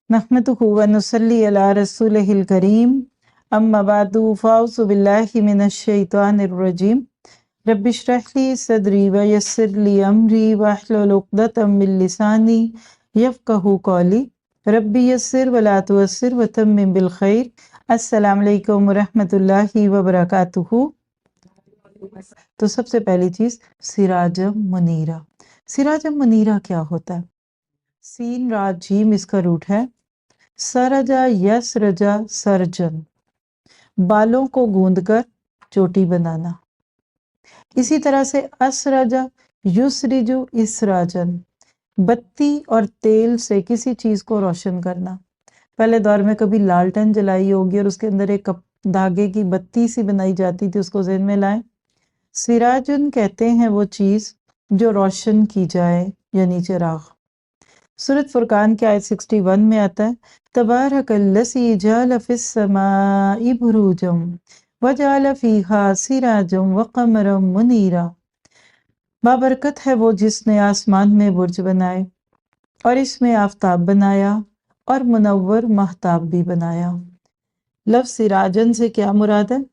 नहमदुहु व नुसल्ली अला रसूलिहिल करीम अम्मा बादु फ़ाउज़ु बिल्लाहि मिनश शैतानिर रजीम रब्बि इश्रह ली सदरी व यस्सिर ली अमरी वहलुल उक़दतम मिन लिसानी यफ़क़हू क़ौली रब्बि यस्सिर व ला तुअस्सिर व तम्मिम बिल खैर। अस्सलामु अलैकुम व रहमतुल्लाहि व बरकातुहू। तो सबसे पहली चीज़ सिराजम मुनीरा। सिराजम मुनीरा क्या होता है? सीन रा जीम इसका रूट है। सरजा यसरजा सर्जन, बालों को गूंदकर चोटी बनाना। इसी तरह से असरजा युसरिजु इसराजन, बत्ती और तेल से किसी चीज को रोशन करना। पहले दौर में कभी लालटेन जलाई होगी और उसके अंदर एक धागे की बत्ती सी बनाई जाती थी, उसको ज़हन में लाएं। सिराजुन कहते हैं वो चीज जो रोशन की जाए, यानी चिराग। सूरत फुरकान के आयत 61 में आता है, तबारकल्लज़ी जअल फ़िस्समाइ बुरूजम वजअल फ़ीहा सिराजम व क़मरम मुनीरा। बाबरकत है वो जिसने आसमान में बुर्ज बनाए और इसमें आफताब बनाया और मुनव्वर महताब भी बनाया। लफ्ज़ सिराजन से क्या मुराद है?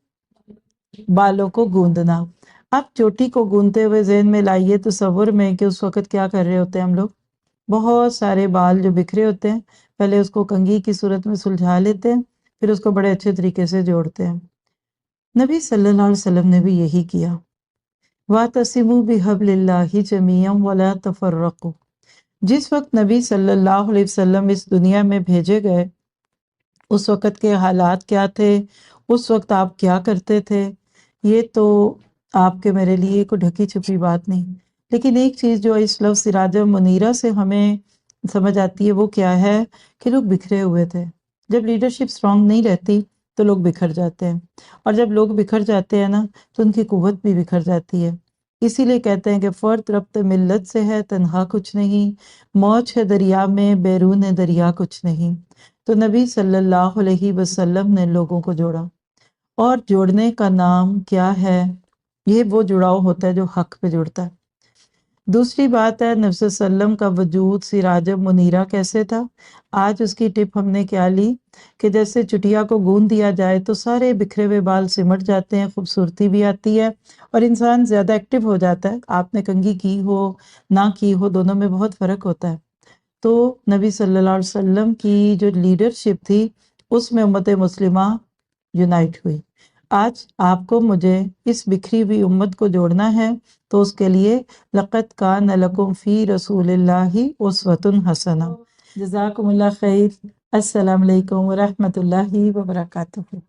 बालों को गूंदना। आप चोटी को गूंदते हुए ज़हन में लाइए तसव्वुर में कि उस वक़्त क्या कर रहे होते हैं हम लोग। बहुत सारे बाल जो बिखरे होते हैं, पहले उसको कंघी की सूरत में सुलझा लेते हैं, फिर उसको बड़े अच्छे तरीके से जोड़ते हैं। नबी सल्लल्लाहु अलैहि वसल्लम ने भी यही किया। वातसिमू बिहब्लिल्लाहि जमीअन वला तफर्रकू। जिस वक्त नबी सल्लल्लाहु अलैहि वसल्लम इस दुनिया में भेजे गए, उस वक्त के हालात क्या थे, उस वक्त आप क्या करते थे, ये तो आपके मेरे लिए कोई ढकी छुपी बात नहीं। लेकिन एक चीज़ जो इस लफ्ज़ सिराज मुनीरा से हमें समझ आती है वो क्या है कि लोग बिखरे हुए थे। जब लीडरशिप स्ट्रांग नहीं रहती तो लोग बिखर जाते हैं, और जब लोग बिखर जाते हैं ना तो उनकी कुव्वत भी बिखर जाती है। इसीलिए कहते हैं कि फ़र्द रब्त मिल्लत से है, तन्हा कुछ नहीं, मौज है दरिया में, बैरून दरिया कुछ नहीं। तो नबी सल्लल्लाहु अलैहि वसल्लम ने लोगों को जोड़ा, और जोड़ने का नाम क्या है? ये वो जुड़ाव होता है जो हक पे जुड़ता है। दूसरी बात है, नबी सल्लम का वजूद सिराज मुनीरा कैसे था? आज उसकी टिप हमने क्या ली कि जैसे चुटिया को गूंद दिया जाए तो सारे बिखरे हुए बाल सिमट जाते हैं, खूबसूरती भी आती है और इंसान ज़्यादा एक्टिव हो जाता है। आपने कंघी की हो ना की हो, दोनों में बहुत फ़र्क होता है। तो नबी सल्लल्लाहु अलैहि वसल्लम की जो लीडरशिप थी उसमें उम्मत मुस्लिमा यूनाइट हुई। आज आपको मुझे इस बिखरी हुई उम्मत को जोड़ना है, तो उसके लिए लक़द कान लकुम फ़ी रसूलिल्लाहि उस्वतुन हसना। जज़ाकुमुल्लाह खैर। अस्सलामु अलैकुम व रहमतुल्लाहि व बरकातुहू।